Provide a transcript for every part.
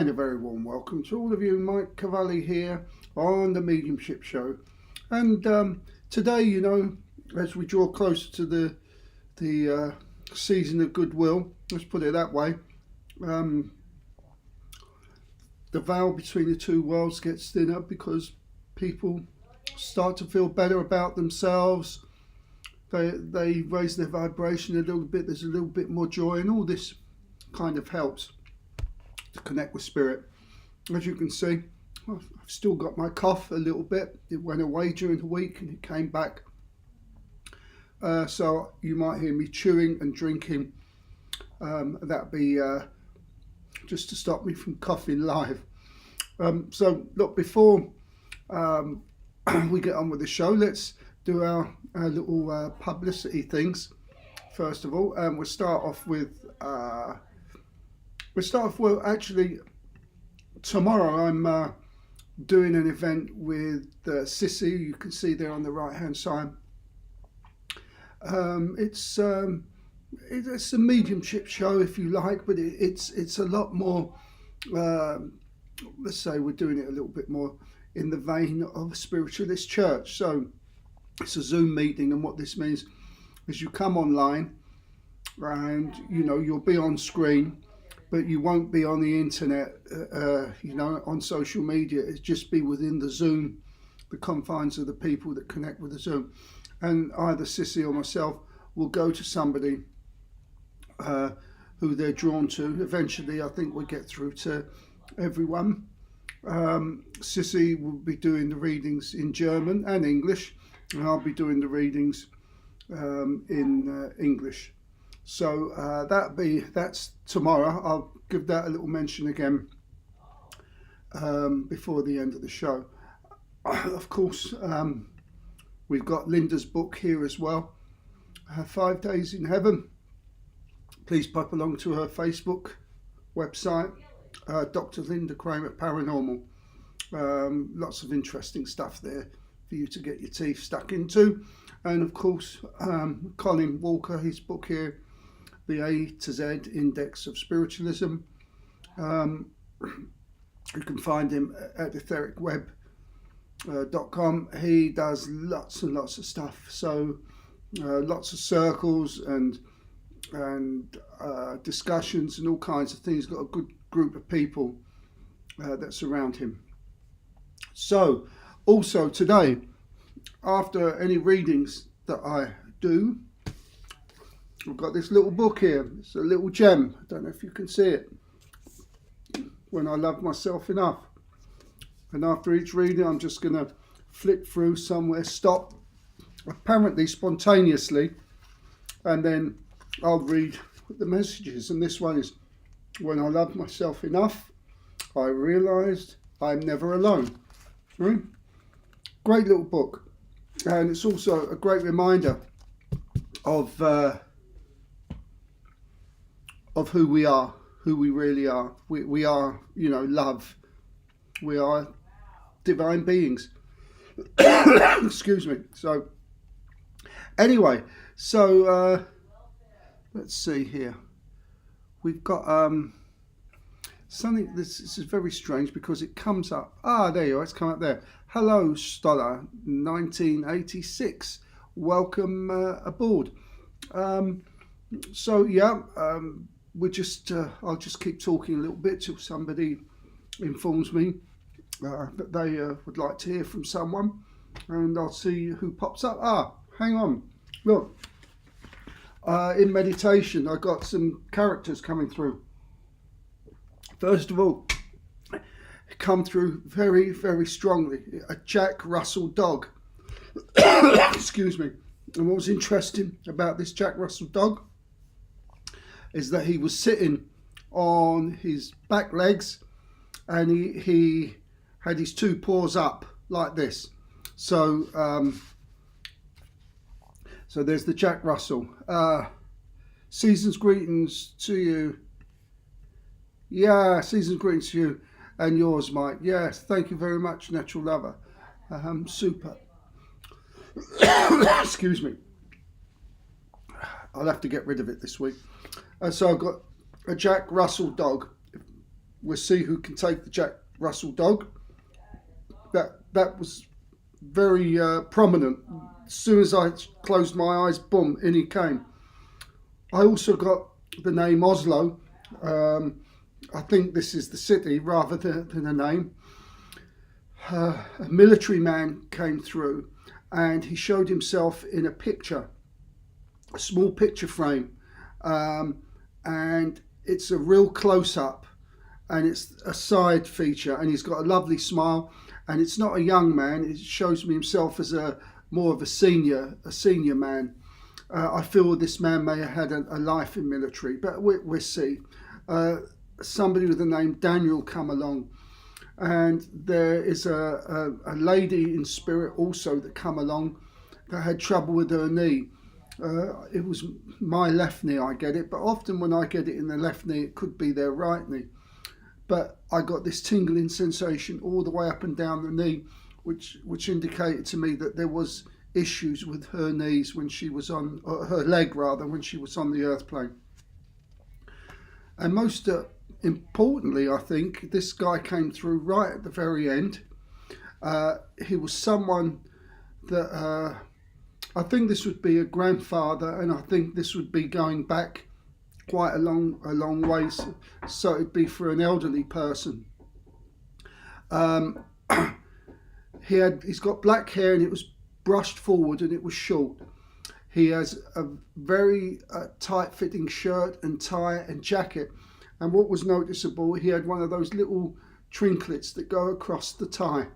and a very warm welcome to all of you. Mike Cavalli here on the Mediumship Show. And today, you know, as we draw closer to the season of goodwill, let's put it that way, the veil between the two worlds gets thinner because people start to feel better about themselves. They raise their vibration a little bit. There's a little bit more joy, and all this kind of helps to connect with spirit. As you can see, I've still got my cough a little bit. It went away during the week and it came back. So you might hear me chewing and drinking. That'd be just to stop me from coughing live. So look, before we get on with the show, let's do our little publicity things. First of all, we'll start off with well, actually tomorrow I'm doing an event with Sissy. You can see there on the right hand side. It's a mediumship show, if you like, but it's a lot more, let's say we're doing it a little bit more in the vein of a spiritualist church. So it's a Zoom meeting, and what this means is you come online and, you know, you'll be on screen, but you won't be on the internet, you know, on social media. It'll just be within the Zoom, the confines of the people that connect with the Zoom. And either Sissy or myself will go to somebody who they're drawn to. Eventually, I think we'll get through to everyone. Sissy will be doing the readings in German and English, and I'll be doing the readings in English. So that's tomorrow. I'll give that a little mention again before the end of the show. Of course, we've got Linda's book here as well, 5 Days in Heaven. Please pop along to her Facebook website, Dr. Linda Kramer Paranormal. Lots of interesting stuff there for you to get your teeth stuck into. And of course, Colin Walker, his book here, The A to Z Index of Spiritualism. You can find him at ethericweb.com. He does lots and lots of stuff. So lots of circles and discussions and all kinds of things. He's got a good group of people that surround him. So also today, after any readings that I do, I've got this little book here. It's a little gem. I don't know if you can see it. When I Love Myself Enough. And after each reading, I'm just going to flick through somewhere, stop, apparently spontaneously, and then I'll read the messages. And this one is, when I loved myself enough, I realised I'm never alone. Right? Great little book. And it's also a great reminder of who we are, who we really are. We are, you know, love. We are divine beings. Excuse me. So, anyway, so let's see here. We've got something. This is very strange because it comes up. There you are. It's come up there. Hello, Stoller, 1986. Welcome aboard. So yeah, we just. I'll just keep talking a little bit till somebody informs me that they would like to hear from someone, and I'll see who pops up. Hang on. Look. In meditation, I got some characters coming through. First of all, come through very, very strongly. A Jack Russell dog. Excuse me. And what was interesting about this Jack Russell dog is that he was sitting on his back legs, and he had his two paws up like this. So so there's the Jack Russell. Season's greetings to you. Yeah, season's greetings to you and yours, Mike. Yes, thank you very much, Natural Lover. Super. Excuse me. I'll have to get rid of it this week. So I've got a Jack Russell dog. we'll see who can take the Jack Russell dog. That was very prominent. As soon as I closed my eyes, boom, in he came. I also got the name Oslo. I think this is the city rather than a name. A military man came through and he showed himself in a picture, a small picture frame, and it's a real close-up and it's a side feature, and he's got a lovely smile, and it's not a young man. It shows me himself as more of a senior man. I feel this man may have had a life in military, but we'll see. Somebody with the name Daniel come along, and there is a lady in spirit also that come along that had trouble with her knee. It was my left knee, I get it, but often when I get it in the left knee, it could be their right knee. But I got this tingling sensation all the way up and down the knee, which indicated to me that there was issues with her knees when she was on, or her leg rather, when she was on the earth plane. And most importantly, I think, this guy came through right at the very end. He was someone that, I think this would be a grandfather, and I think this would be going back quite a long ways, so it'd be for an elderly person. He's got black hair and it was brushed forward and it was short. He has a very tight-fitting shirt and tie and jacket, and what was noticeable, he had one of those little trinklets that go across the tie.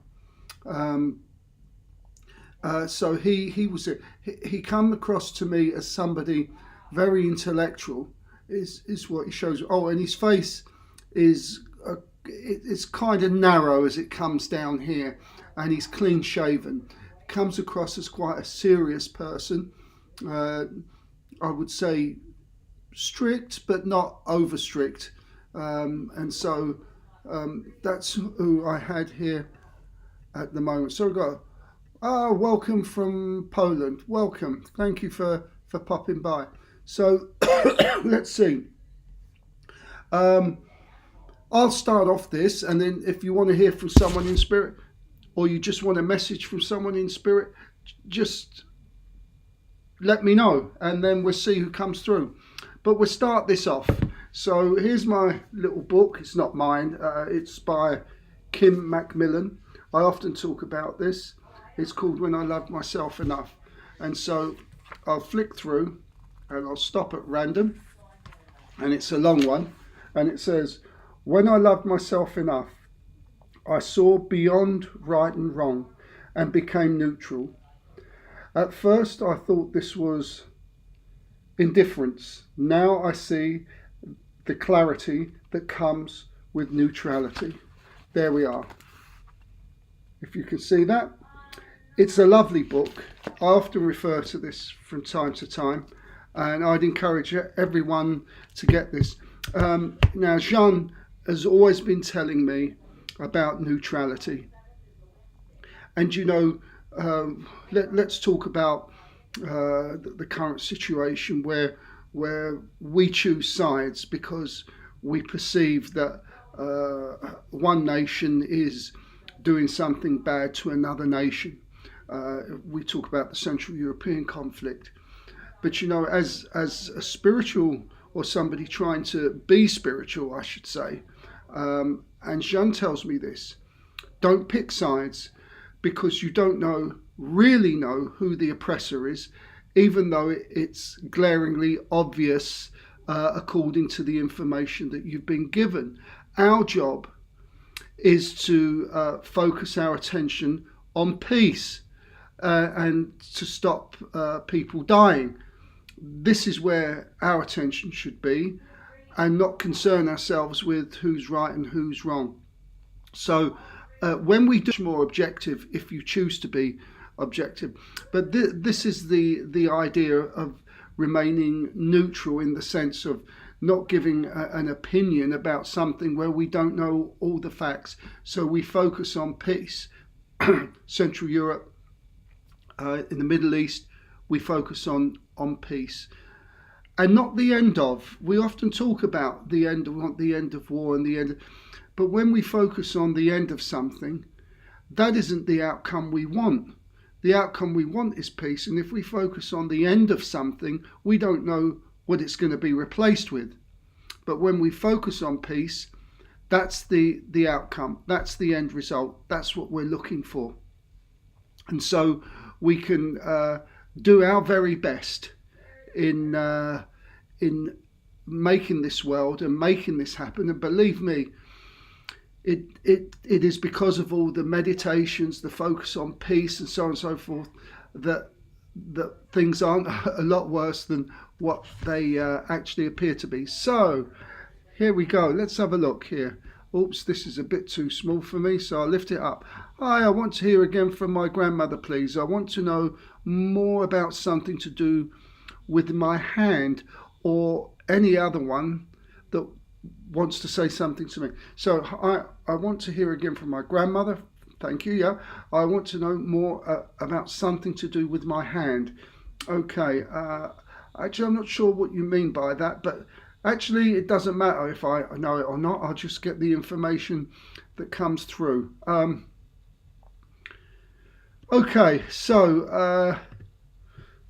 So he come across to me as somebody very intellectual, is what he shows. Oh, and his face is it's kind of narrow as it comes down here, and he's clean shaven. Comes across as quite a serious person. I would say strict, but not over strict. And so that's who I had here at the moment. So we got, welcome from Poland. Welcome. Thank you for popping by. So let's see. I'll start off this, and then if you want to hear from someone in spirit, or you just want a message from someone in spirit, just let me know, and then we'll see who comes through. But we'll start this off. So here's my little book. It's not mine. It's by Kim Macmillan. I often talk about this. It's called When I Loved Myself Enough. And so I'll flick through and I'll stop at random. And it's a long one. And it says, when I loved myself enough, I saw beyond right and wrong and became neutral. At first I thought this was indifference. Now I see the clarity that comes with neutrality. There we are. If you can see that. It's a lovely book. I often refer to this from time to time, and I'd encourage everyone to get this. Now, Jean has always been telling me about neutrality. And you know, let's talk about the current situation where we choose sides because we perceive that one nation is doing something bad to another nation. We talk about the Central European conflict. But you know, as a spiritual, or somebody trying to be spiritual, I should say, and Jean tells me this, don't pick sides, because you don't really know who the oppressor is, even though it's glaringly obvious according to the information that you've been given. Our job is to focus our attention on peace and to stop people dying. This is where our attention should be, and not concern ourselves with who's right and who's wrong. So when we do more objective, if you choose to be objective, but this is the idea of remaining neutral, in the sense of not giving an opinion about something where we don't know all the facts. So we focus on peace. Central Europe, in the Middle East, we focus on peace. and not the end of. We often talk about the end of, want the end of war and the end, but when we focus on the end of something, that isn't the outcome we want. The outcome we want is peace, and if we focus on the end of something, we don't know what it's going to be replaced with. But when we focus on peace, that's the outcome, that's the end result, that's what we're looking for. And so we can do our very best in making this world and making this happen. And believe me, it is because of all the meditations, the focus on peace and so on and so forth, that things aren't a lot worse than what they actually appear to be. So here we go. Let's have a look here. Oops, this is a bit too small for me, so I'll lift it up. Hi, I want to hear again from my grandmother, please. I want to know more about something to do with my hand or any other one that wants to say something to me. So I want to hear again from my grandmother. Thank you. Yeah, I want to know more about something to do with my hand. Okay. Actually, I'm not sure what you mean by that, but actually it doesn't matter if I know it or not. I'll just get the information that comes through. Okay, so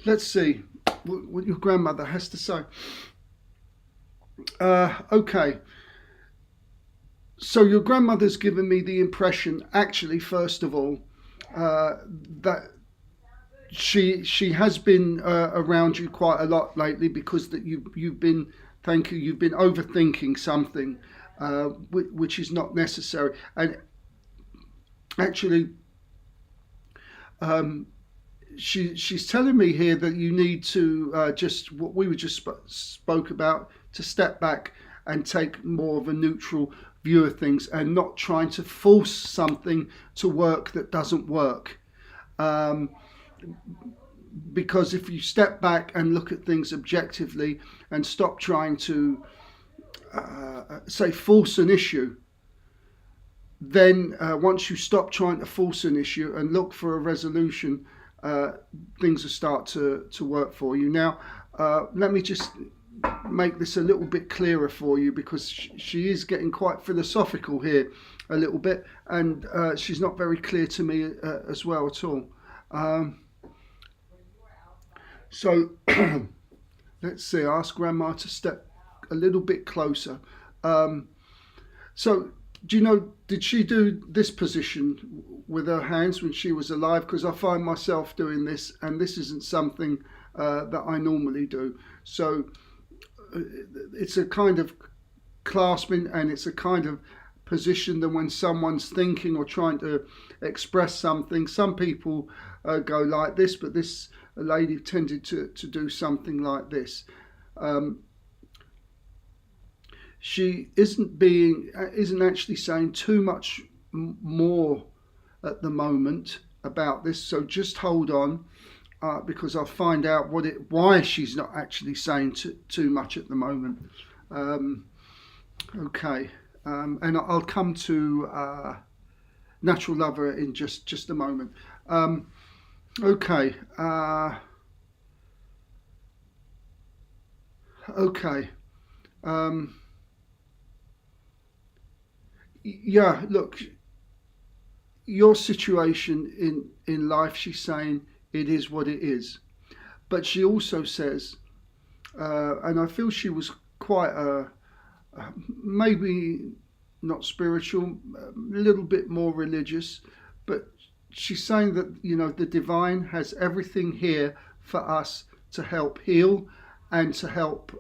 let's see what your grandmother has to say. Okay, so your grandmother's given me the impression, actually, first of all, that she has been around you quite a lot lately, because that you've been overthinking something, which is not necessary. And actually, she's telling me here that you need to just what we were just spoke about, to step back and take more of a neutral view of things, and not trying to force something to work that doesn't work. Because if you step back and look at things objectively and stop trying to force an issue, then once you stop trying to force an issue and look for a resolution, things will start to work for you. Now, let me just make this a little bit clearer for you, because she is getting quite philosophical here a little bit, and she's not very clear to me as well at all. So let's see, ask Grandma to step a little bit closer. So do you know, did she do this position with her hands when she was alive? Because I find myself doing this, and this isn't something that I normally do. So it's a kind of clasping, and it's a kind of position that when someone's thinking or trying to express something, some people go like this, but this lady tended to do something like this. She isn't actually saying too much more at the moment about this, so just hold on, because I'll find out why she's not actually saying too much at the moment. Okay, and I'll come to Natural Lover in just a moment. Okay. Okay. Yeah, look, your situation in life, she's saying it is what it is. But she also says, and I feel she was quite maybe not spiritual, a little bit more religious, but she's saying that, you know, the divine has everything here for us to help heal and to help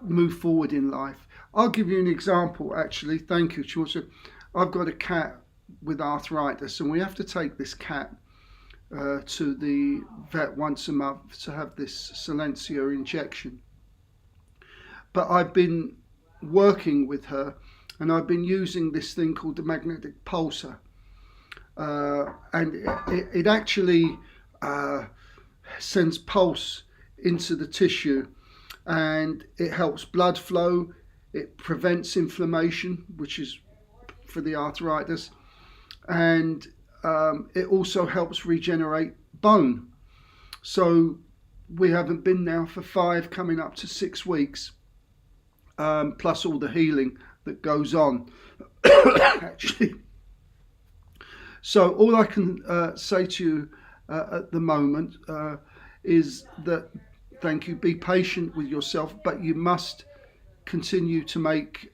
move forward in life. I'll give you an example, actually. Thank you. She wants to, I've got a cat with arthritis, and we have to take this cat to the vet once a month to have this Silencia injection. But I've been working with her, and I've been using this thing called the magnetic pulsar, and it actually sends pulse into the tissue, and it helps blood flow. It prevents inflammation, which is for the arthritis, and it also helps regenerate bone. So we haven't been now for 5, coming up to 6 weeks, plus all the healing that goes on. Actually, so all I can say to you at the moment is that thank you. Be patient with yourself, but you must continue to make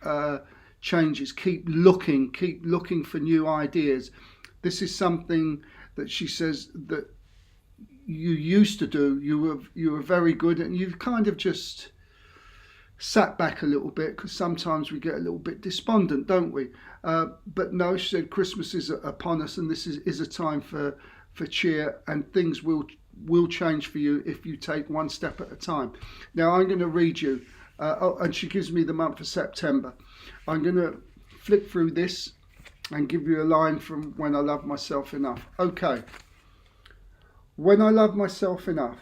changes. Keep looking for new ideas. This is something that she says that you used to do. You were very good, and you've kind of just sat back a little bit, because sometimes we get a little bit despondent, don't we? But no, she said Christmas is upon us, and this is a time for cheer, and things will change for you if you take one step at a time. Now I'm going to read you, and she gives me the month of September. I'm going to flick through this and give you a line from When I Love Myself Enough. Okay. When I loved myself enough,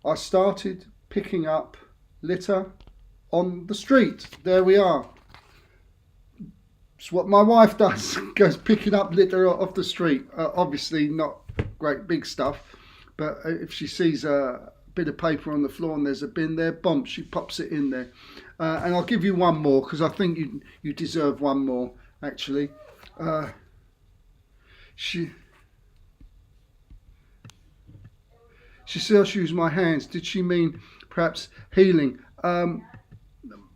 I started picking up litter on the street. There we are. It's what my wife does, goes picking up litter off the street. Obviously not great big stuff, but if she sees a bit of paper on the floor and there's a bin there, boom, she pops it in there. And I'll give you one more, because I think you deserve one more, actually. She says I use my hands. Did she mean perhaps healing?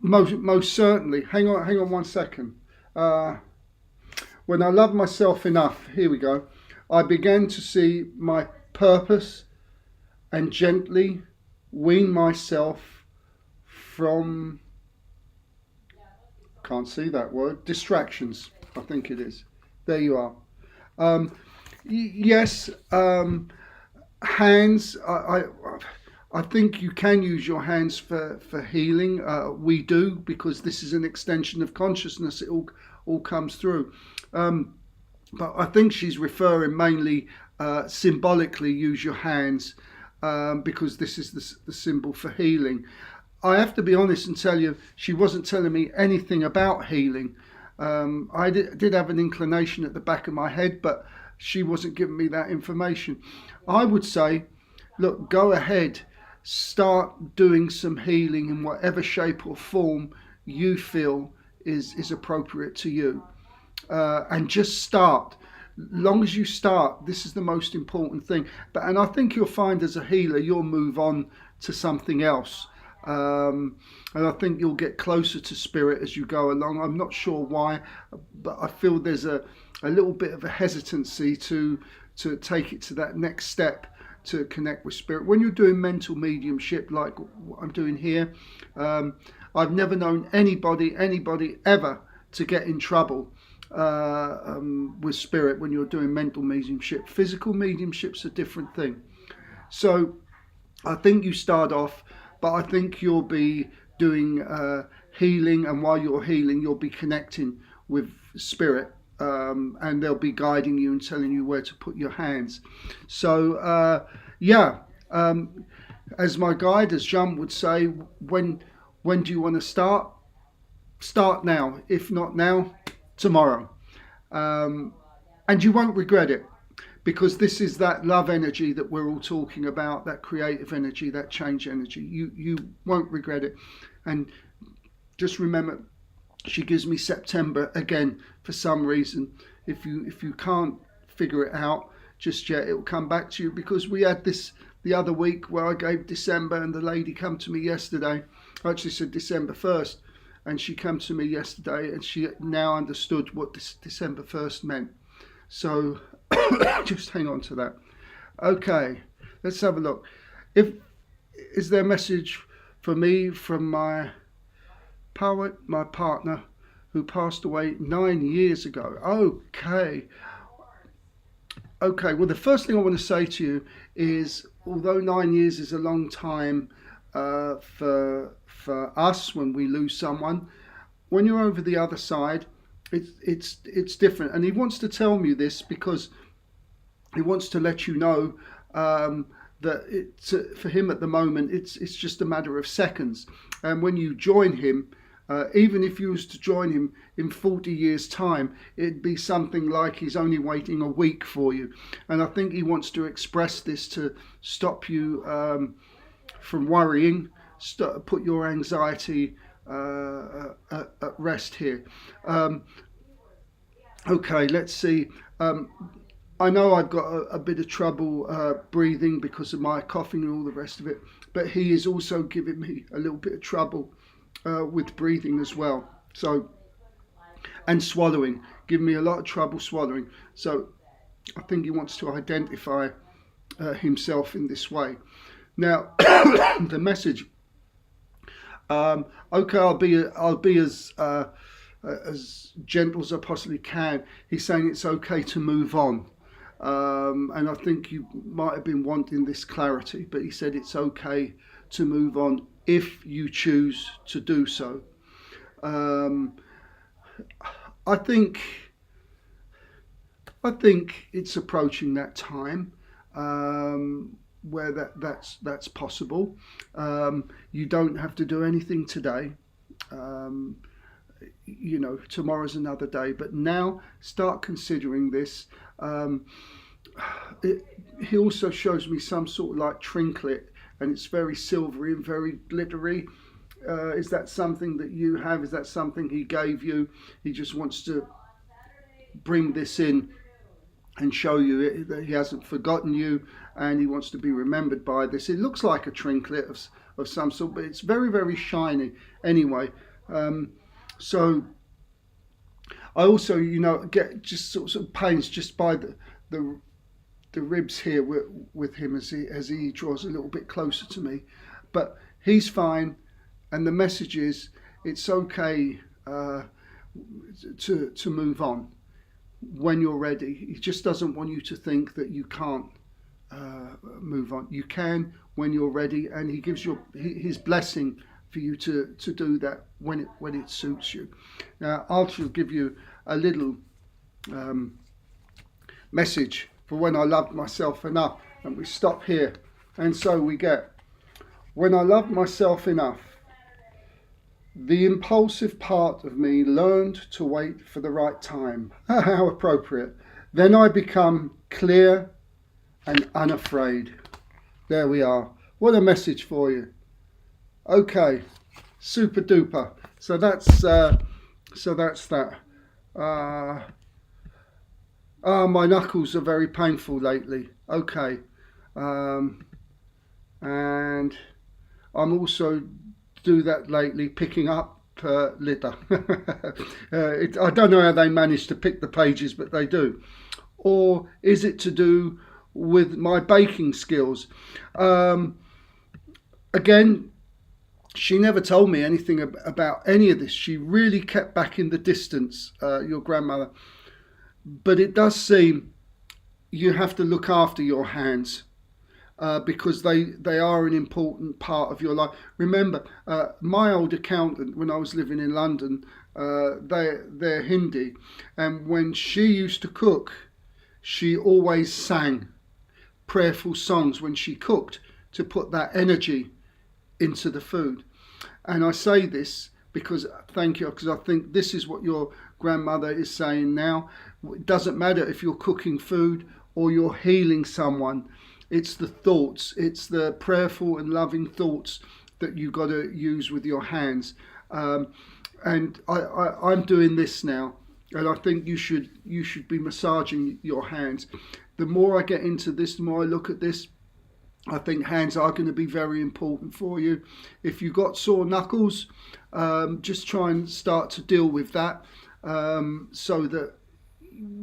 Most certainly. Hang on 1 second. When I love myself enough, here we go, I began to see my purpose and gently wean myself from, can't see that word, distractions, I think it is. There you are. Yes, hands, I think you can use your hands for healing. We do, because this is an extension of consciousness. It all comes through. But I think she's referring mainly symbolically, use your hands, because this is the symbol for healing. I have to be honest and tell you, she wasn't telling me anything about healing. I did have an inclination at the back of my head, but she wasn't giving me that information. I would say, look, go ahead, start doing some healing in whatever shape or form you feel is appropriate to you. And just start. Long as you start, this is the most important thing. And I think you'll find as a healer, you'll move on to something else. And I think you'll get closer to spirit as you go along. I'm not sure why, but I feel there's a little bit of a hesitancy to take it to that next step, to connect with spirit. When you're doing mental mediumship like what I'm doing here, I've never known anybody ever to get in trouble with spirit when you're doing mental mediumship. Physical mediumship's a different thing. So I think you start off, but I think you'll be doing healing, and while you're healing, you'll be connecting with spirit, and they'll be guiding you and telling you where to put your hands. So as my guide, as Jean would say, when do you want to start? Start now. If not now, tomorrow. And you won't regret it, because this is that love energy that we're all talking about, that creative energy, that change energy. You won't regret it. And just remember, she gives me September again for some reason. If you can't figure it out just yet, it will come back to you, because we had this the other week where I gave December, and the lady come to me yesterday. I actually said December 1st, and she came to me yesterday, and she now understood what this December 1st meant. So just hang on to that. Okay, let's have a look. Is there a message for me from my poet, my partner, who passed away 9 years ago? Okay, well, the first thing I want to say to you is, although 9 years is a long time for us when we lose someone, when you're over the other side, it's different. And he wants to tell me this because he wants to let you know that for him at the moment, it's just a matter of seconds. And when you join him, Even if you was to join him in 40 years' time, it'd be something like he's only waiting a week for you. And I think he wants to express this to stop you from worrying, put your anxiety at rest here. Okay, let's see. I know I've got a bit of trouble breathing because of my coughing and all the rest of it, but he is also giving me a little bit of trouble with breathing as well. So, and swallowing, giving me a lot of trouble swallowing. So I think he wants to identify himself in this way. Now, the message. Okay, I'll be as gentle as I possibly can. He's saying it's okay to move on. And I think you might have been wanting this clarity, but he said it's okay to move on if you choose to do so. I think it's approaching that time where that's possible. You don't have to do anything today. Tomorrow's another day, but now start considering this. He also shows me some sort of like trinket, and it's very silvery and very glittery. Is that something that you have? Is that something he gave you? He just wants to bring this in and show you that he hasn't forgotten you, and he wants to be remembered by this. It looks like a trinket of some sort, but it's very, very shiny anyway. So I also, get just sort of pains just by the ribs here with him as he draws a little bit closer to me. But he's fine, and the message is it's okay to move on when you're ready. He just doesn't want you to think that you can't move on. You can when you're ready, and he gives you his blessing for you to do that when it suits you. Now, I'll just give you a little message for when I loved myself enough, and we stop here. And so we get, when I loved myself enough, the impulsive part of me learned to wait for the right time. How appropriate. Then I become clear and unafraid. There we are. What a message for you. Okay, super duper. So that's that. My knuckles are very painful lately. Okay, and I'm also do that lately, picking up litter. I don't know how they manage to pick the pages, but they do. Or is it to do with my baking skills? Again, she never told me anything about any of this. She really kept back in the distance, your grandmother. But it does seem you have to look after your hands because they are an important part of your life. Remember, my old accountant, when I was living in London, they're Hindi. And when she used to cook, she always sang prayerful songs when she cooked to put that energy into the food. And I say this because, thank you, because I think this is what your grandmother is saying now. It doesn't matter if you're cooking food or you're healing someone. It's the thoughts, it's the prayerful and loving thoughts that you got to use with your hands. And I'm doing this now, and I think you should be massaging your hands. The more I get into this, the more I look at this, I think hands are going to be very important for you. If you've got sore knuckles, just try and start to deal with that so that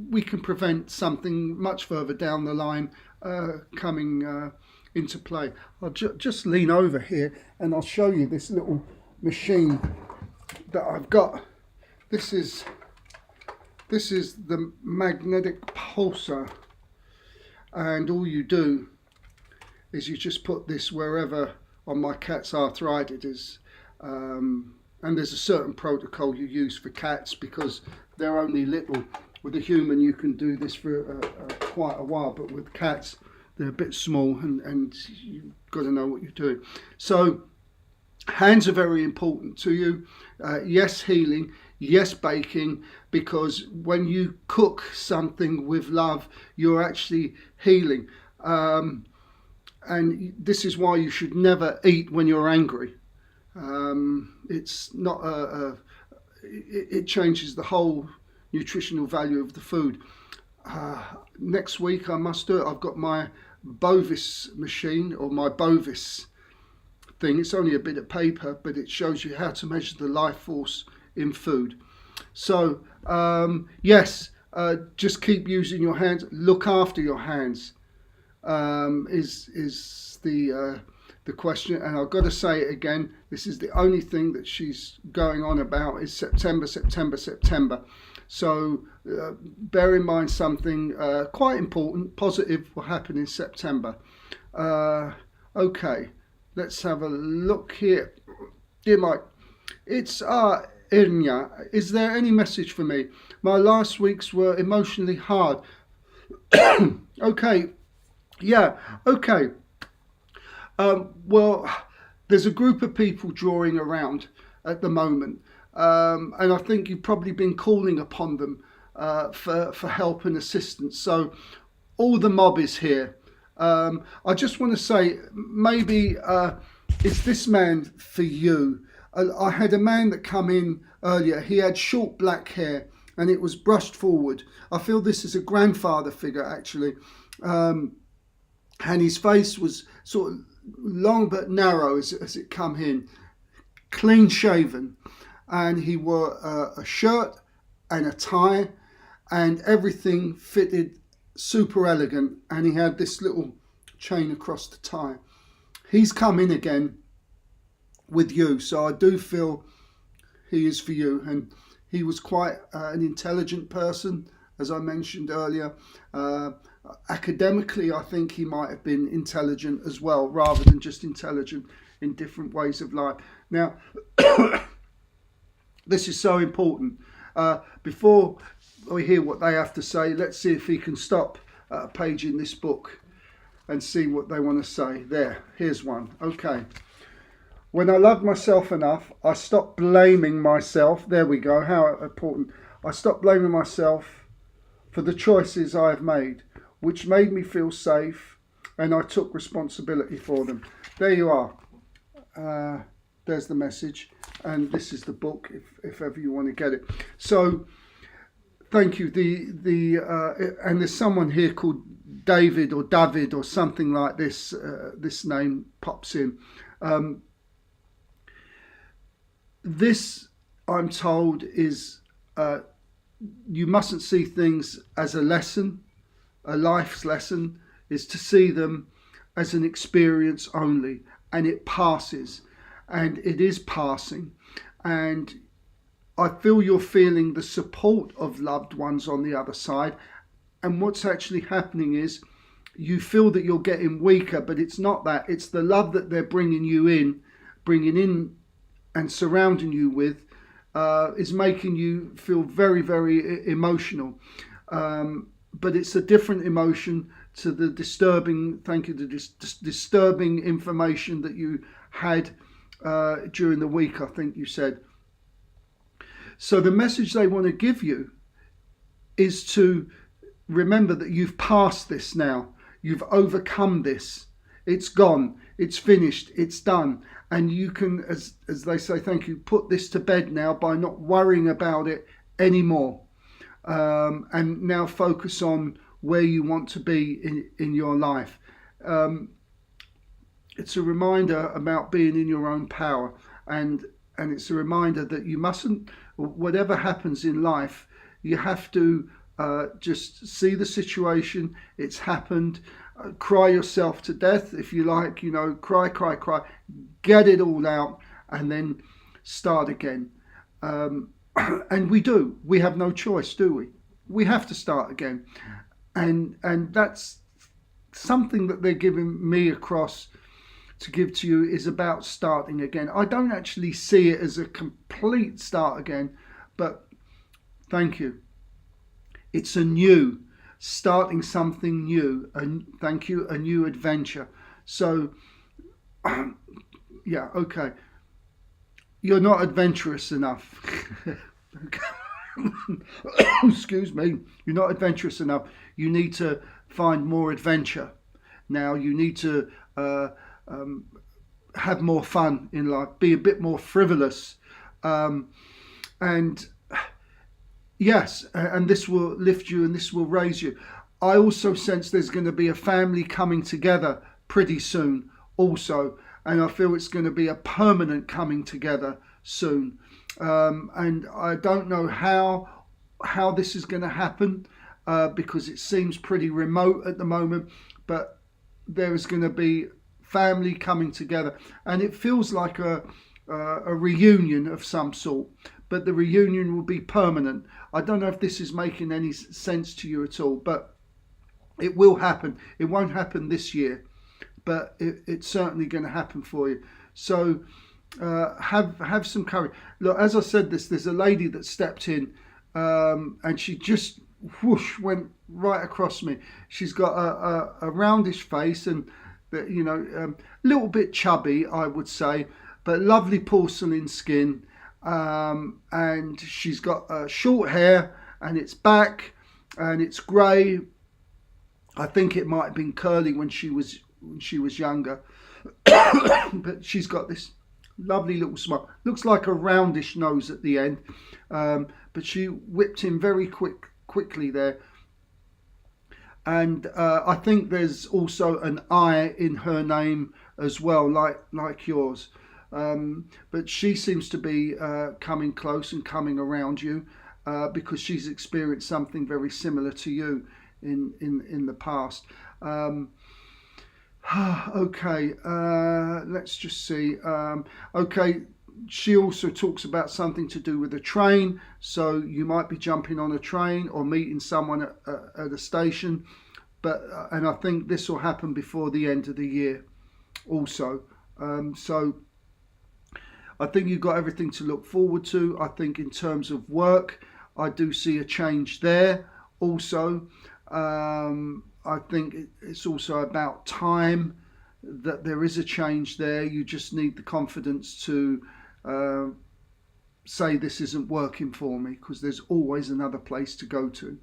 we can prevent something much further down the line coming into play. I'll just lean over here and I'll show you this little machine that I've got. This is the magnetic pulsar, and all you do is you just put this wherever on my cat's arthritis, and there's a certain protocol you use for cats because they're only little. With a human you can do this for quite a while, but with cats they're a bit small and you've got to know what you're doing. So Hands are very important to you. Yes, healing. Yes, baking, because when you cook something with love, you're actually healing. And this is why you should never eat when you're angry. It's not it changes the whole nutritional value of the food. Next week I must do it. I've got my Bovis machine, or my Bovis thing. It's only a bit of paper, but it shows you how to measure the life force in food. So yes, just keep using your hands. Look after your hands. Is the question, and I've got to say it again. This is the only thing that she's going on about is September. So bear in mind something quite important, positive will happen in September. Okay, let's have a look here. Dear Mike, it's Irnya. Is there any message for me? My last weeks were emotionally hard. Okay, yeah, okay. Well, there's a group of people drawing around at the moment, and I think you've probably been calling upon them for help and assistance. So all the mob is here. I just want to say, maybe is this man for you? I had a man that come in earlier. He had short black hair and it was brushed forward. I feel this is a grandfather figure, actually. And his face was sort of long but narrow as it come in, clean shaven, and he wore a shirt and a tie, and everything fitted super elegant, and he had this little chain across the tie. He's come in again with you, so I do feel he is for you. And he was quite an intelligent person, as I mentioned earlier. Academically, I think he might have been intelligent as well, rather than just intelligent in different ways of life. Now, this is so important. Before we hear what they have to say, let's see if he can stop at a page in this book and see what they want to say. There, here's one. Okay. When I loved myself enough, I stopped blaming myself. There we go. How important. I stopped blaming myself for the choices I have made, which made me feel safe, and I took responsibility for them. There you are. There's the message, and this is the book, if ever you want to get it. So, thank you. And there's someone here called David or something like this. This name pops in. This, I'm told, is you mustn't see things as a lesson. A life's lesson is to see them as an experience only, and it passes, and it is passing. And I feel you're feeling the support of loved ones on the other side, and what's actually happening is you feel that you're getting weaker, but it's not that. It's the love that they're bringing in and surrounding you with is making you feel very, very emotional. But it's a different emotion to the disturbing, disturbing information that you had during the week, I think you said. So the message they want to give you is to remember that you've passed this now. You've overcome this. It's gone. It's finished. It's done. And you can, as they say, thank you, put this to bed now by not worrying about it anymore. And now focus on where you want to be in your life. It's a reminder about being in your own power, and it's a reminder that you mustn't, whatever happens in life, you have to just see the situation. It's happened. Cry yourself to death if you like, cry, get it all out, and then start again. And we have no choice, do we? We have to start again. And that's something that they're giving me across to give to you, is about starting again. I don't actually see it as a complete start again, but thank you. It's a new, starting something new, and thank you, a new adventure. So, yeah, okay. you're not adventurous enough. Excuse me. You're not adventurous enough. You need to find more adventure. Now you need to have more fun in life, be a bit more frivolous, and yes, and this will lift you and this will raise you. I also sense there's going to be a family coming together pretty soon also, and I feel it's going to be a permanent coming together soon, and I don't know how this is going to happen, because it seems pretty remote at the moment, but there is going to be family coming together, and it feels like a reunion of some sort, but the reunion will be permanent. I don't know if this is making any sense to you at all, but it will happen. It won't happen this year, but it's certainly going to happen for you. So have some courage. Look, as I said this, there's a lady that stepped in, and she just whoosh went right across me. She's got a roundish face and a little bit chubby, I would say, but lovely porcelain skin, and she's got short hair, and it's back, and it's grey. I think it might have been curly when she was younger, but she's got this lovely little smile. Looks like a roundish nose at the end, but she whipped in very quickly there. And I think there's also an I in her name as well, like yours. But she seems to be coming close and coming around you, because she's experienced something very similar to you in the past. Okay, let's just see. Okay, she also talks about something to do with a train, so you might be jumping on a train or meeting someone at a station, and I think this will happen before the end of the year also. So I think you've got everything to look forward to. I think in terms of work, I do see a change there also. I think it's also about time, that there is a change there. You just need the confidence to say this isn't working for me, because there's always another place to go to,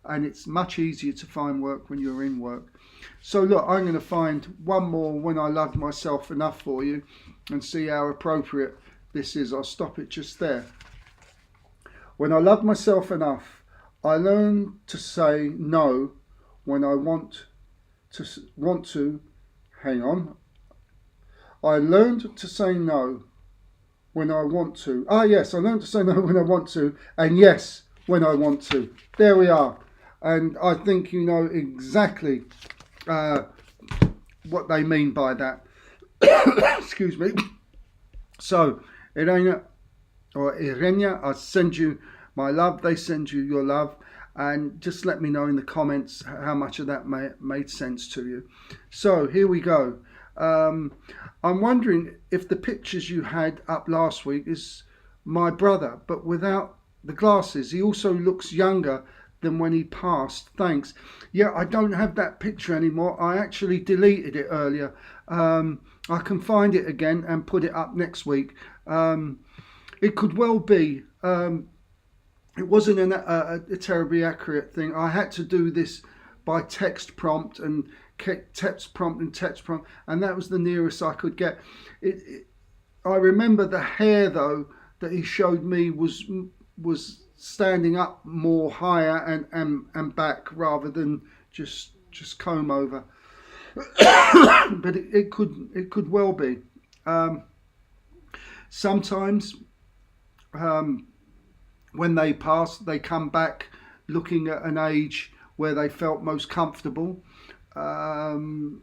and it's much easier to find work when you're in work. So look, I'm going to find one more, When I Loved Myself Enough, for you, and see how appropriate this is. I'll stop it just there. When I loved myself enough, I learned to say no when I want to. Hang on. I learned to say no when I want to. Yes, I learned to say no when I want to, and yes when I want to. There we are. And I think you know exactly what they mean by that. Excuse me. So, Irenia, I send you my love. They send you your love. And just let me know in the comments how much of that made sense to you. So here we go. I'm wondering if the pictures you had up last week is my brother, but without the glasses. He also looks younger than when he passed. Thanks. Yeah, I don't have that picture anymore. I actually deleted it earlier. I can find it again and put it up next week. It could well be. It wasn't a terribly accurate thing. I had to do this by text prompt, and that was the nearest I could get. I remember the hair though that he showed me was standing up more higher and back rather than just comb over. But it could well be. Sometimes when they pass, they come back looking at an age where they felt most comfortable, and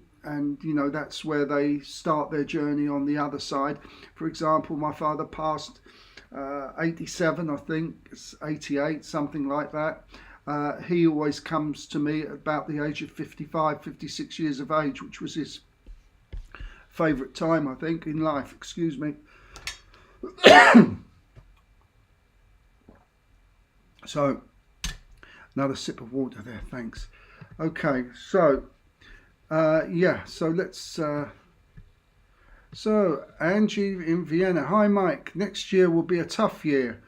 that's where they start their journey on the other side. For example, my father passed 87, I think, 88, something like that. He always comes to me at about the age of 55, 56 years of age, which was his favourite time, I think, in life. Excuse me. So, another sip of water there, thanks. Okay, so, so let's So, Angie in Vienna. Hi, Mike. Next year will be a tough year.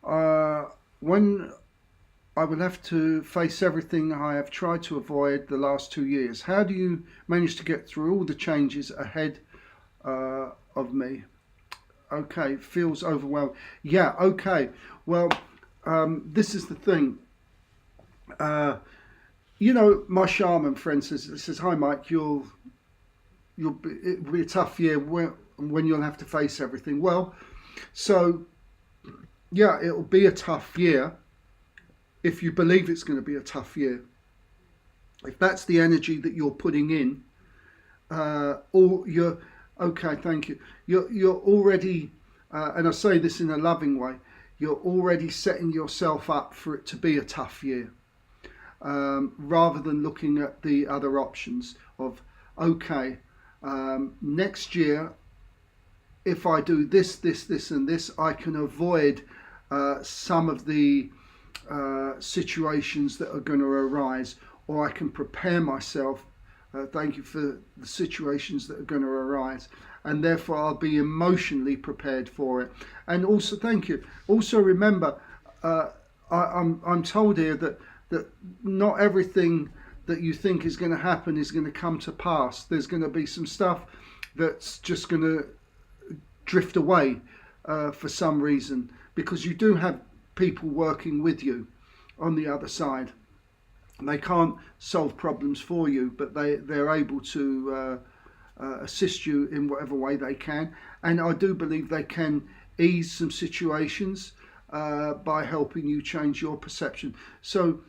When I will have to face everything I have tried to avoid the last 2 years. How do you manage to get through all the changes ahead of me? Okay, feels overwhelmed. Yeah, okay. Well, this is the thing. My shaman friend says, "Hi, Mike. It'll be a tough year when you'll have to face everything." Well, so yeah, it'll be a tough year if you believe it's going to be a tough year. If that's the energy that you're putting in, or you're okay. Thank you. You're already, and I say this in a loving way. You're already setting yourself up for it to be a tough year, rather than looking at the other options of okay. Next year, if I do this, and this, I can avoid some of the situations that are going to arise, or I can prepare myself. Thank you for the situations that are going to arise, and therefore I'll be emotionally prepared for it. And also, thank you. Also, remember, I'm told here that not everything that you think is going to happen is going to come to pass. There's going to be some stuff that's just going to drift away for some reason, because you do have people working with you on the other side. They can't solve problems for you, but they're able to assist you in whatever way they can. And I do believe they can ease some situations by helping you change your perception. So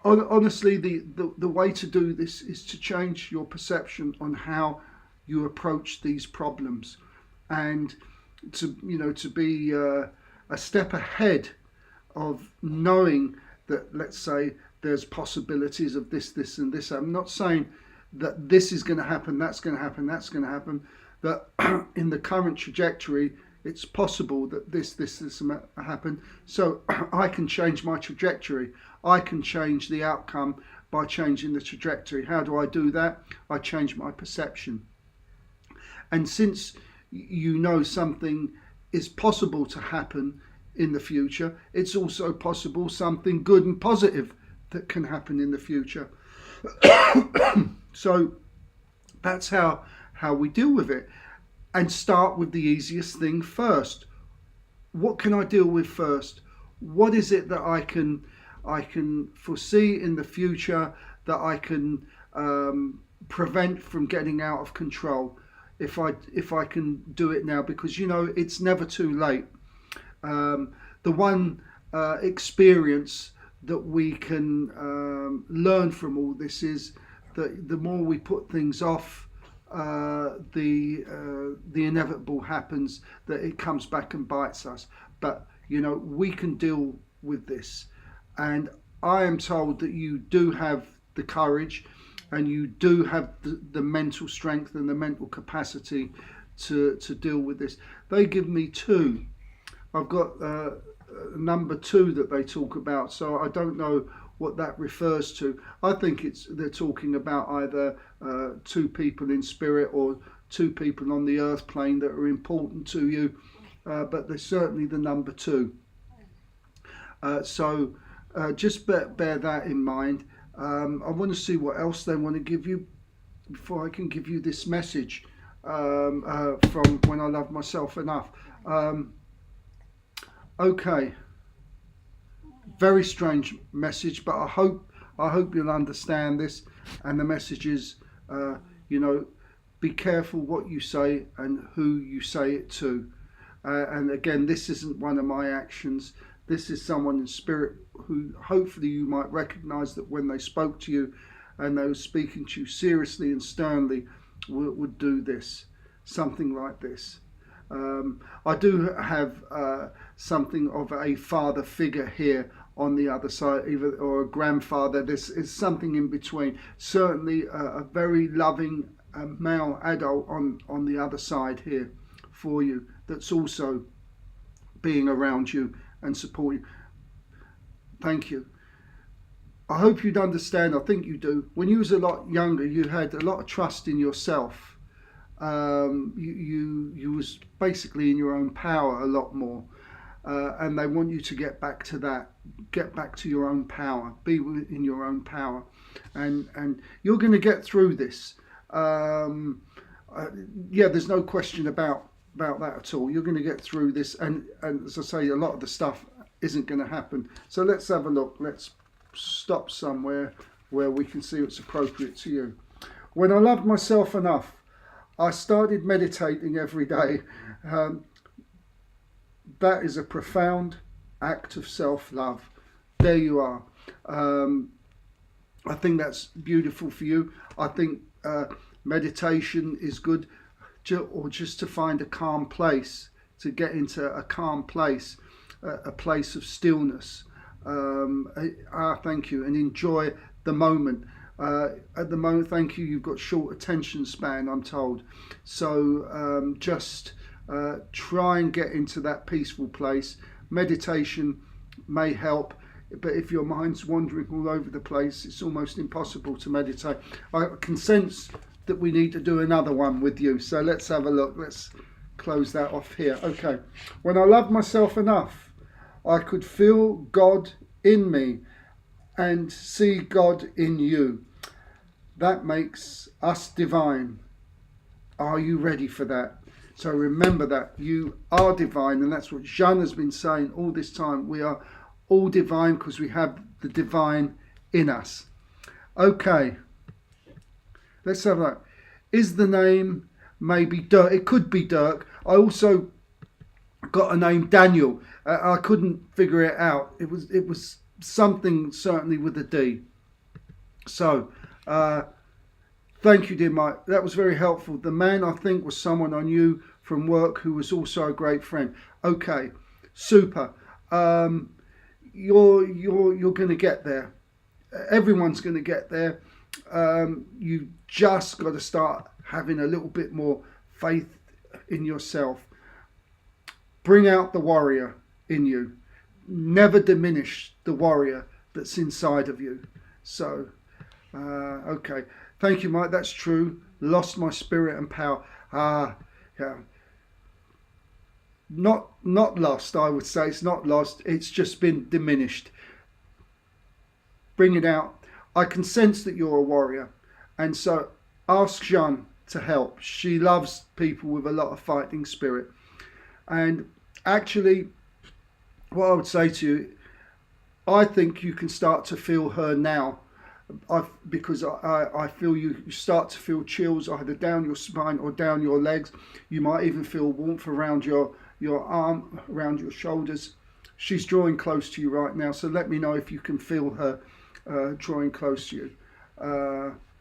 honestly, the way to do this is to change your perception on how you approach these problems, and to be a step ahead of knowing that, let's say, there's possibilities of this, and this. I'm not saying that this is going to happen, that's going to happen, that's going to happen. That in the current trajectory, it's possible that this happen. So I can change my trajectory. I can change the outcome by changing the trajectory. How do I do that? I change my perception. And since you know something is possible to happen in the future, it's also possible something good and positive that can happen in the future. So that's how we deal with it, and start with the easiest thing first. What can I deal with first? What is it that I can foresee in the future that I can prevent from getting out of control if I can do it now? Because it's never too late. The one experience that we can learn from all this is that the more we put things off, the inevitable happens, that it comes back and bites us. But we can deal with this, and I am told that you do have the courage, and you do have the mental strength and the mental capacity to deal with this. They give me 2. I've got number 2 that they talk about, so I don't know what that refers to. I think they're talking about either 2 people in spirit or 2 people on the earth plane that are important to you, but there's certainly the number 2. So just bear that in mind. I want to see what else they want to give you before I can give you this message from When I Love Myself Enough. Okay. Very strange message, but I hope you'll understand this. And the message is, be careful what you say and who you say it to. And again, this isn't one of my actions. This is someone in spirit who hopefully you might recognize that when they spoke to you and they were speaking to you seriously and sternly, would do this, something like this. I do have something of a father figure here on the other side, either or a grandfather. This is something in between. Certainly a very loving male adult on the other side here for you, that's also being around you and supporting you. Thank you. I hope you'd understand, I think you do, when you was a lot younger, you had a lot of trust in yourself. You was basically in your own power a lot more, and they want you to get back to that, get back to your own power, be in your own power, and you're going to get through this. Yeah, there's no question about that at all. You're going to get through this, and as I say, a lot of the stuff isn't going to happen. So let's have a look. Let's stop somewhere where we can see what's appropriate to you. When I loved myself enough, I started meditating every day. That is a profound act of self-love. There you are. I think that's beautiful for you. I think meditation is good, or just to find a calm place, to get into a calm place, a place of stillness. Thank you, and enjoy the moment. At the moment, thank you, you've got short attention span, I'm told. So just try and get into that peaceful place. Meditation may help, but if your mind's wandering all over the place, it's almost impossible to meditate. I can sense that we need to do another one with you. So let's have a look. Let's close that off here. Okay. When I loved myself enough, I could feel God in me and see God in you. That makes us divine. Are you ready for that? So remember that you are divine, and that's what Jeanne has been saying all this time. We are all divine because we have the divine in us. Okay. Let's have that. Is the name maybe Dirk? It could be Dirk. I also got a name Daniel. I couldn't figure it out. It was something certainly with a D. So thank you, dear Mike. That was very helpful. The man, I think, was someone I knew from work who was also a great friend. Okay, super. You're going to get there. Everyone's going to get there. You just got to start having a little bit more faith in yourself. Bring out the warrior in you. Never diminish the warrior that's inside of you. So, okay. Thank you, Mike. That's true. Lost my spirit and power. Yeah. Not lost, I would say. It's not lost. It's just been diminished. Bring it out. I can sense that you're a warrior, and so ask Jeanne to help. She loves people with a lot of fighting spirit. And actually, what I would say to you, I think you can start to feel her now, because I feel you start to feel chills either down your spine or down your legs. You might even feel warmth around your arm, around your shoulders. She's drawing close to you right now, so let me know if you can feel her drawing close to you.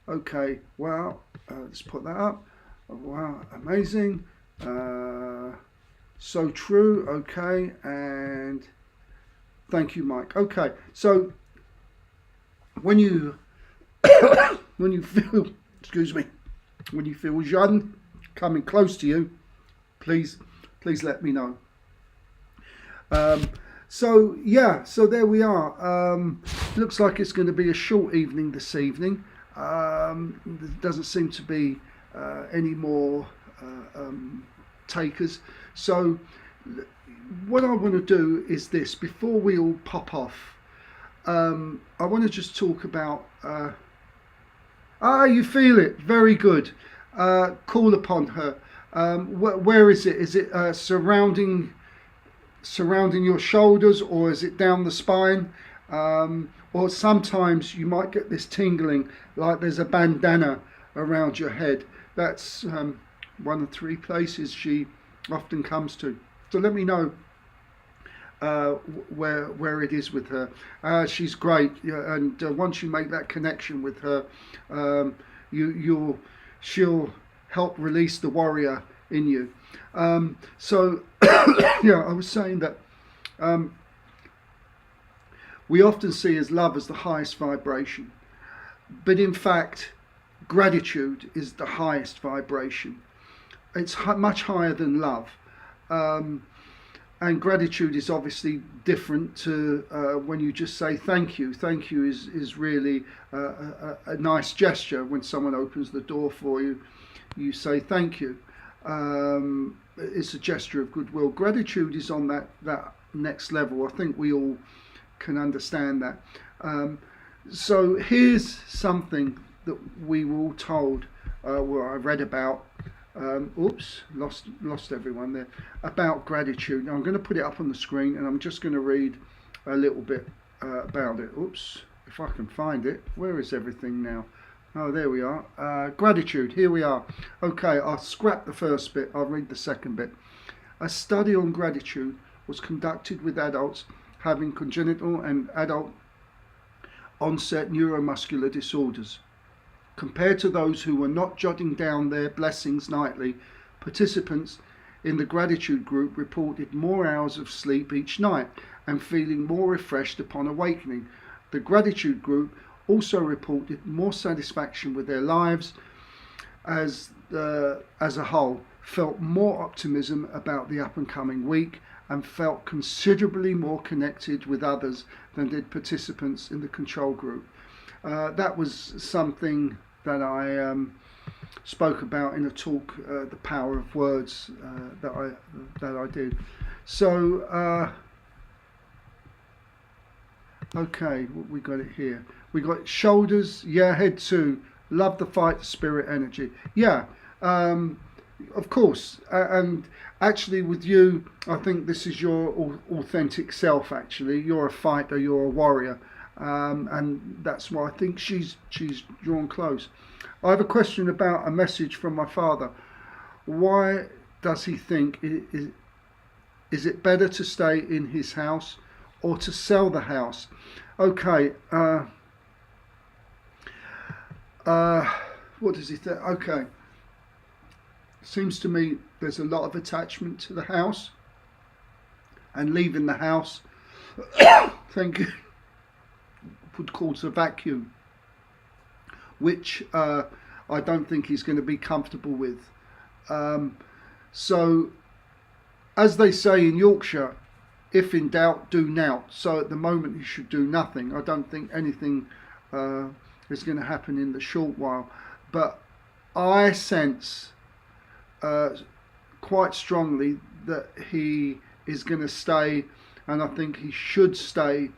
Okay, wow, let's put that up. Wow, amazing. So true. Okay, and thank you, Mike. Okay, so when you feel, excuse me, when you feel Jeanne coming close to you, please let me know. So yeah, so there we are. Looks like it's going to be a short evening this evening. There doesn't seem to be any more takers. So what I want to do is this, before we all pop off, I want to just talk about, you feel it, very good. Call upon her. Where is it? Is it surrounding your shoulders, or is it down the spine? Or sometimes you might get this tingling like there's a bandana around your head. That's one of 3 places she often comes to. So let me know where it is with her. She's great, and once you make that connection with her, she'll help release the warrior in you. So yeah, I was saying that we often see as love as the highest vibration, but in fact gratitude is the highest vibration. It's much higher than love, And gratitude is obviously different to when you just say thank you. Thank you is really a nice gesture. When someone opens the door for you, you say thank you. It's a gesture of goodwill. Gratitude is on that next level. I think we all can understand that. So here's something that we were all told, well, I read about, lost everyone there, about gratitude. Now I'm going to put it up on the screen, and I'm just going to read a little bit about it. Oops, if I can find it. Where is everything now? Oh, there we are. Gratitude, here we are. Okay, I'll scrap the first bit, I'll read the second bit. A study on gratitude was conducted with adults having congenital and adult onset neuromuscular disorders. Compared to those who were not jotting down their blessings nightly, participants in the gratitude group reported more hours of sleep each night and feeling more refreshed upon awakening. The gratitude group also reported more satisfaction with their lives as a whole, felt more optimism about the up and coming week, and felt considerably more connected with others than did participants in the control group. That was something that I spoke about in a talk, The Power of Words, that I did. So, okay, we got it here. We got shoulders, yeah, head too. Love the fight spirit energy. Yeah, of course. And actually with you, I think this is your authentic self, actually. You're a fighter, you're a warrior. And that's why I think she's drawn close. I have a question about a message from my father. Why does he think, is it better to stay in his house or to sell the house? Okay, what does he think? Okay, seems to me there's a lot of attachment to the house, and leaving the house thank you, would cause a vacuum, which I don't think he's going to be comfortable with. So, as they say in Yorkshire, if in doubt, do nout. So at the moment he should do nothing. I don't think anything is going to happen in the short while. But I sense quite strongly that he is going to stay, and I think he should stay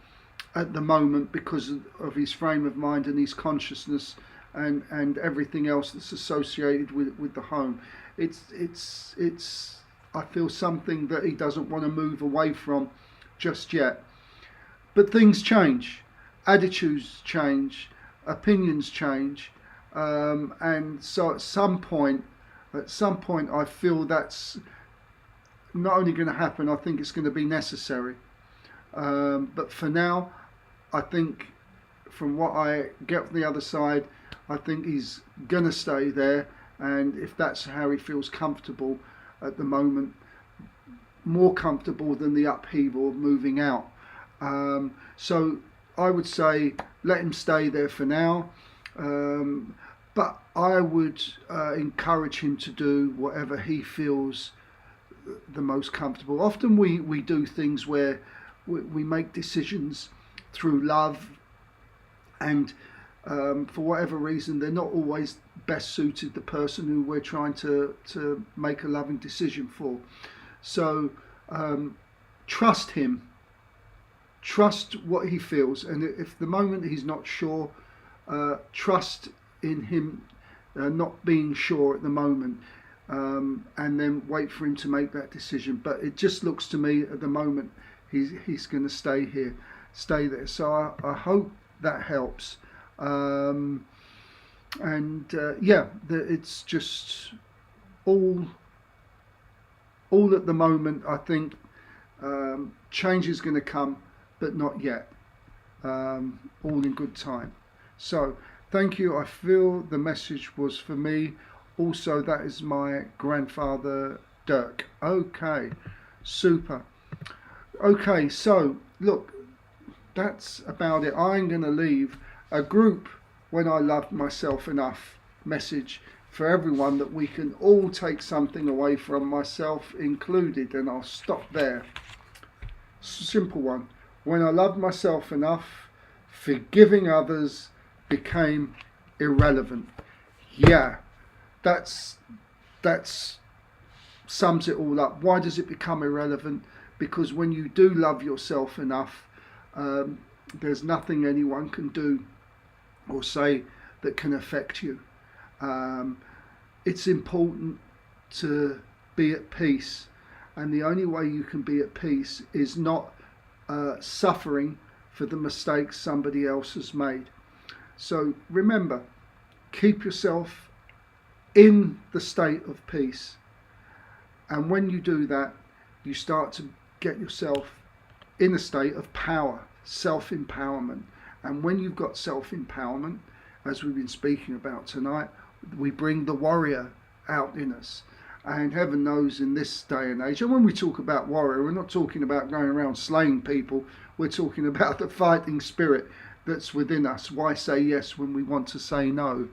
at the moment because of his frame of mind and his consciousness and everything else that's associated with the home. It's I feel something that he doesn't want to move away from just yet. But things change, attitudes change, opinions change, and so at some point I feel that's not only going to happen, I think it's going to be necessary. But for now, I think from what I get from the other side, I think he's going to stay there, and if that's how he feels comfortable at the moment, more comfortable than the upheaval of moving out. So I would say let him stay there for now, but I would encourage him to do whatever he feels the most comfortable. Often we do things where we make decisions through love, and for whatever reason they're not always best suited the person who we're trying to make a loving decision for. So trust him, trust what he feels, and if the moment he's not sure, trust in him not being sure at the moment, and then wait for him to make that decision. But it just looks to me at the moment he's going to stay here, stay there. So I hope that helps. Yeah, it's just all at the moment. I think change is going to come, but not yet. All in good time. So thank you. I feel the message was for me. Also, that is my grandfather Dirk. Okay, super. Okay, so look, that's about it. I'm going to leave a group when I loved myself enough message for everyone that we can all take something away from, myself included, and I'll stop there. Simple one. When I loved myself enough, forgiving others became irrelevant. Yeah, that's sums it all up. Why does it become irrelevant? Because when you do love yourself enough, there's nothing anyone can do or say that can affect you. It's important to be at peace, and the only way you can be at peace is not suffering for the mistakes somebody else has made. So remember, keep yourself in the state of peace, and when you do that, you start to get yourself in a state of power, self-empowerment. And when you've got self-empowerment, as we've been speaking about tonight, we bring the warrior out in us. And heaven knows in this day and age, and when we talk about warrior, we're not talking about going around slaying people, we're talking about the fighting spirit that's within us. Why say yes when we want to say no?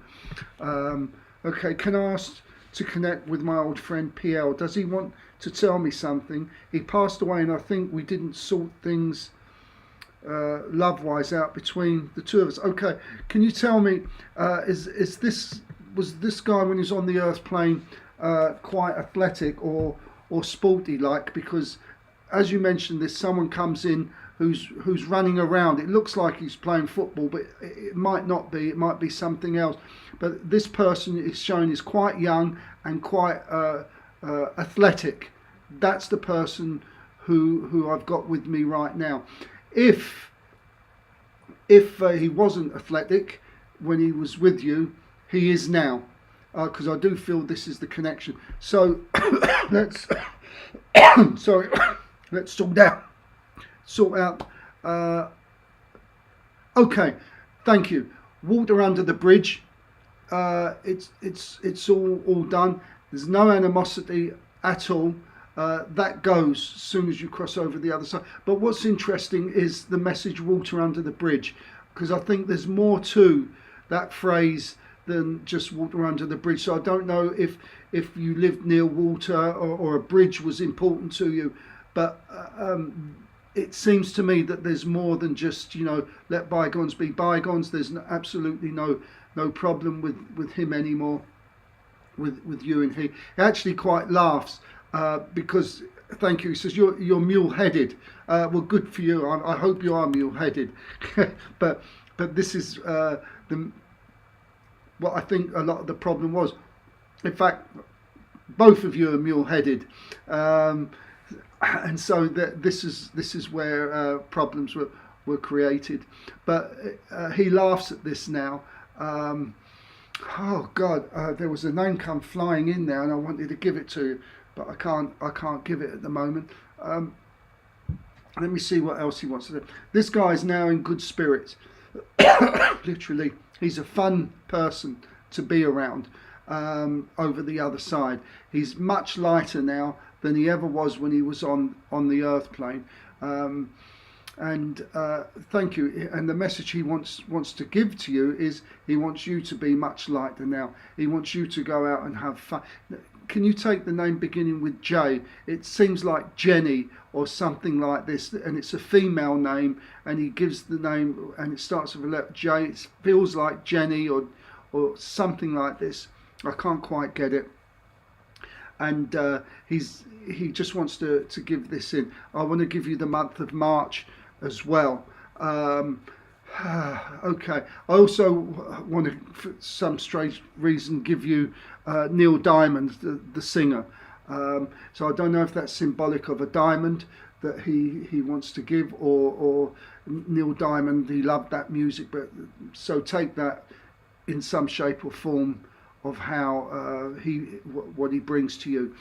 Okay, can I ask to connect with my old friend PL? Does he want to tell me something? He passed away, and I think we didn't sort things love-wise out between the two of us. Okay, can you tell me, was this guy when he was on the earth plane quite athletic or sporty like? Because as you mentioned, there's someone comes in who's running around. It looks like he's playing football, but it might not be. It might be something else. But this person is shown is quite young and quite athletic. That's the person who I've got with me right now. If he wasn't athletic when he was with you, he is now, because I do feel this is the connection. So let's let's sort out. Okay, thank you. Water under the bridge. It's all done. There's no animosity at all. That goes as soon as you cross over the other side. But what's interesting is the message water under the bridge, because I think there's more to that phrase than just water under the bridge. So I don't know if you lived near water or a bridge was important to you, but it seems to me that there's more than just, let bygones be bygones. There's absolutely no problem with him anymore, with you and he. He actually quite laughs because, thank you, he says, you're mule-headed. Well, good for you. I hope you are mule-headed. but this is what I think a lot of the problem was. In fact, both of you are mule-headed. And so this is where problems were created. But he laughs at this now. Oh God, there was a name come flying in there, and I wanted to give it to you, but I can't give it at the moment. Let me see what else he wants to do. This guy is now in good spirits. Literally, he's a fun person to be around. Over the other side, he's much lighter now than he ever was when he was on the earth plane. And thank you. And the message he wants to give to you is he wants you to be much lighter now. He wants you to go out and have fun. Can you take the name beginning with J? It seems like Jenny or something like this, and it's a female name, and he gives the name and it starts with a letter J. It feels like Jenny or something like this. I can't quite get it. And he just wants to give this in. I want to give you the month of March as well. Okay. I also want to, for some strange reason, give you Neil Diamond, the singer. So I don't know if that's symbolic of a diamond that he wants to give, or Neil Diamond, he loved that music. But so take that in some shape or form of how what he brings to you.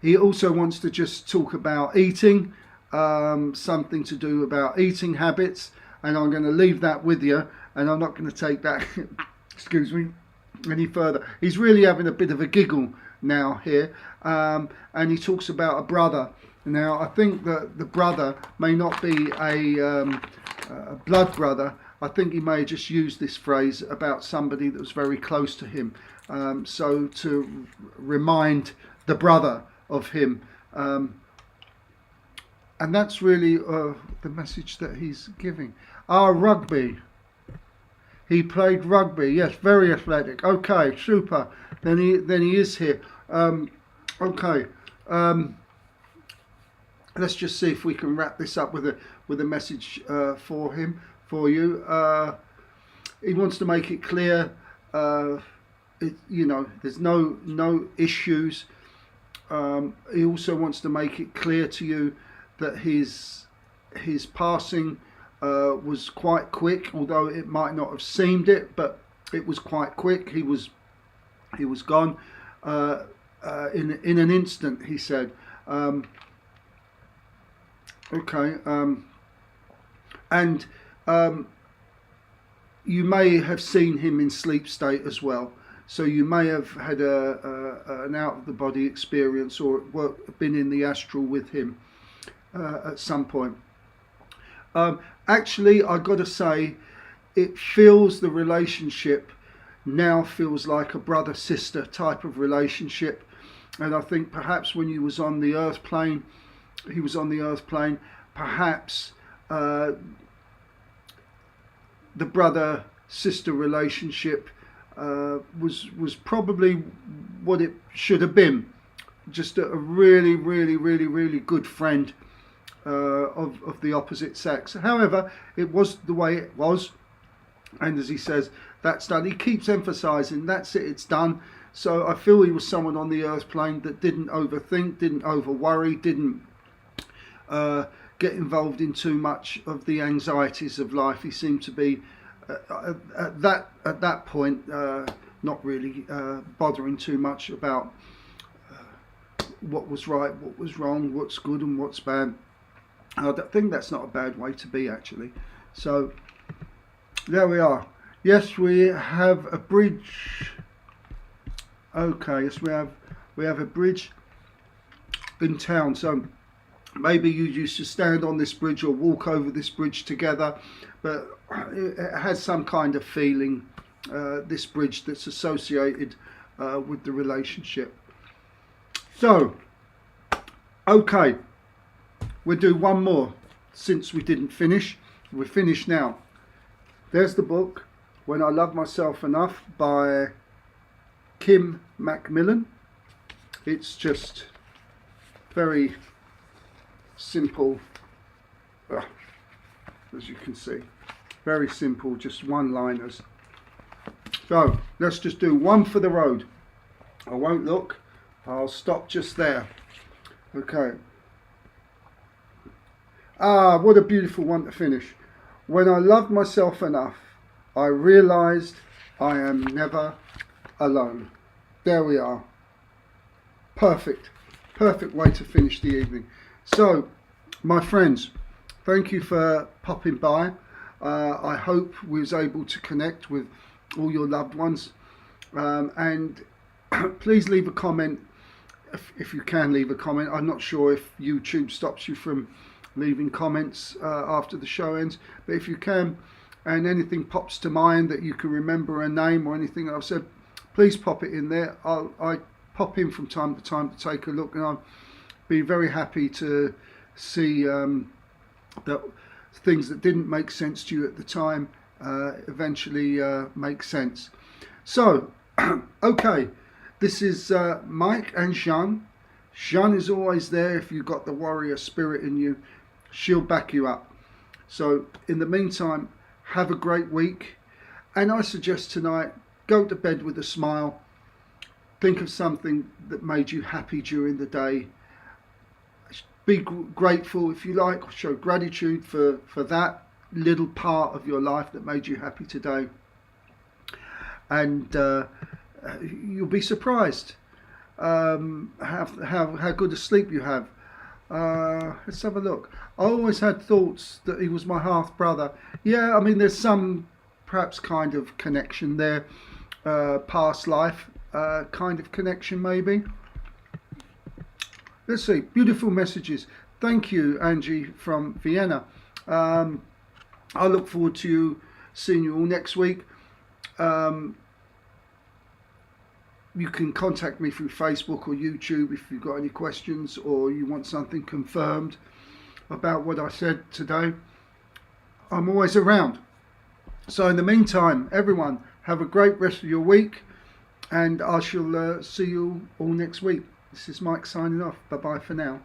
He also wants to just talk about eating, something to do about eating habits, and I'm going to leave that with you, and I'm not going to take that excuse me, any further. He's really having a bit of a giggle now here, and he talks about a brother. Now I think that the brother may not be a blood brother, I think he may have just used this phrase about somebody that was very close to him. So to remind the brother of him. And that's really the message that he's giving. Rugby. He played rugby. Yes, very athletic. Okay, super. Then he is here. Okay. Let's just see if we can wrap this up with a message for you. He wants to make it clear. There's no issues. He also wants to make it clear to you that his passing was quite quick, although it might not have seemed it, but it was quite quick. He was gone in an instant, he said. And you may have seen him in sleep state as well. So you may have had an out of the body experience or been in the astral with him at some point. Actually, I got to say, it feels the relationship now feels like a brother-sister type of relationship. And I think perhaps when you was on the earth plane, he was on the earth plane, perhaps the brother-sister relationship was probably what it should have been. Just a really, really, really, really good friend of the opposite sex. However, it was the way it was, and as he says, that's done. He keeps emphasizing that's it, it's done. So I feel he was someone on the earth plane that didn't overthink, didn't over worry, didn't get involved in too much of the anxieties of life. He seemed to be at that point not really bothering too much about what was right, what was wrong, what's good and what's bad. I think that's not a bad way to be, actually. So there we are. Yes, we have a bridge. Okay, yes, we have a bridge in town. So maybe you used to stand on this bridge or walk over this bridge together, but it has some kind of feeling, this bridge that's associated with the relationship. So, okay, we'll do one more since we didn't finish. We're finished now. There's the book, When I Love Myself Enough by Kim Macmillan. It's just very simple, as you can see. Very simple, just one-liners. So, let's just do one for the road. I won't look. I'll stop just there. Okay. What a beautiful one to finish. When I loved myself enough, I realised I am never alone. There we are. Perfect. Perfect way to finish the evening. So, my friends, thank you for popping by. I hope we was able to connect with all your loved ones. And please leave a comment if you can leave a comment. I'm not sure if YouTube stops you from leaving comments after the show ends, but if you can, and anything pops to mind that you can remember a name or anything I've said, please pop it in there. I pop in from time to time to take a look, and I'll be very happy to see that things that didn't make sense to you at the time eventually make sense. So, okay, this is Mike and Jeanne. Jeanne is always there. If you've got the warrior spirit in you, she'll back you up. So in the meantime, have a great week, and I suggest tonight, go to bed with a smile. Think of something that made you happy during the day. Be grateful, if you like, show gratitude for that little part of your life that made you happy today, and you'll be surprised how good a sleep you have. Let's have a look. I always had thoughts that he was my half brother. Yeah, I mean, there's some perhaps kind of connection there, past life kind of connection maybe. Let's see, beautiful messages. Thank you, Angie from Vienna. I look forward to you seeing you all next week. You can contact me through Facebook or YouTube if you've got any questions or you want something confirmed about what I said today. I'm always around. So in the meantime, everyone, have a great rest of your week, and I shall see you all next week. This is Mike signing off. Bye bye for now.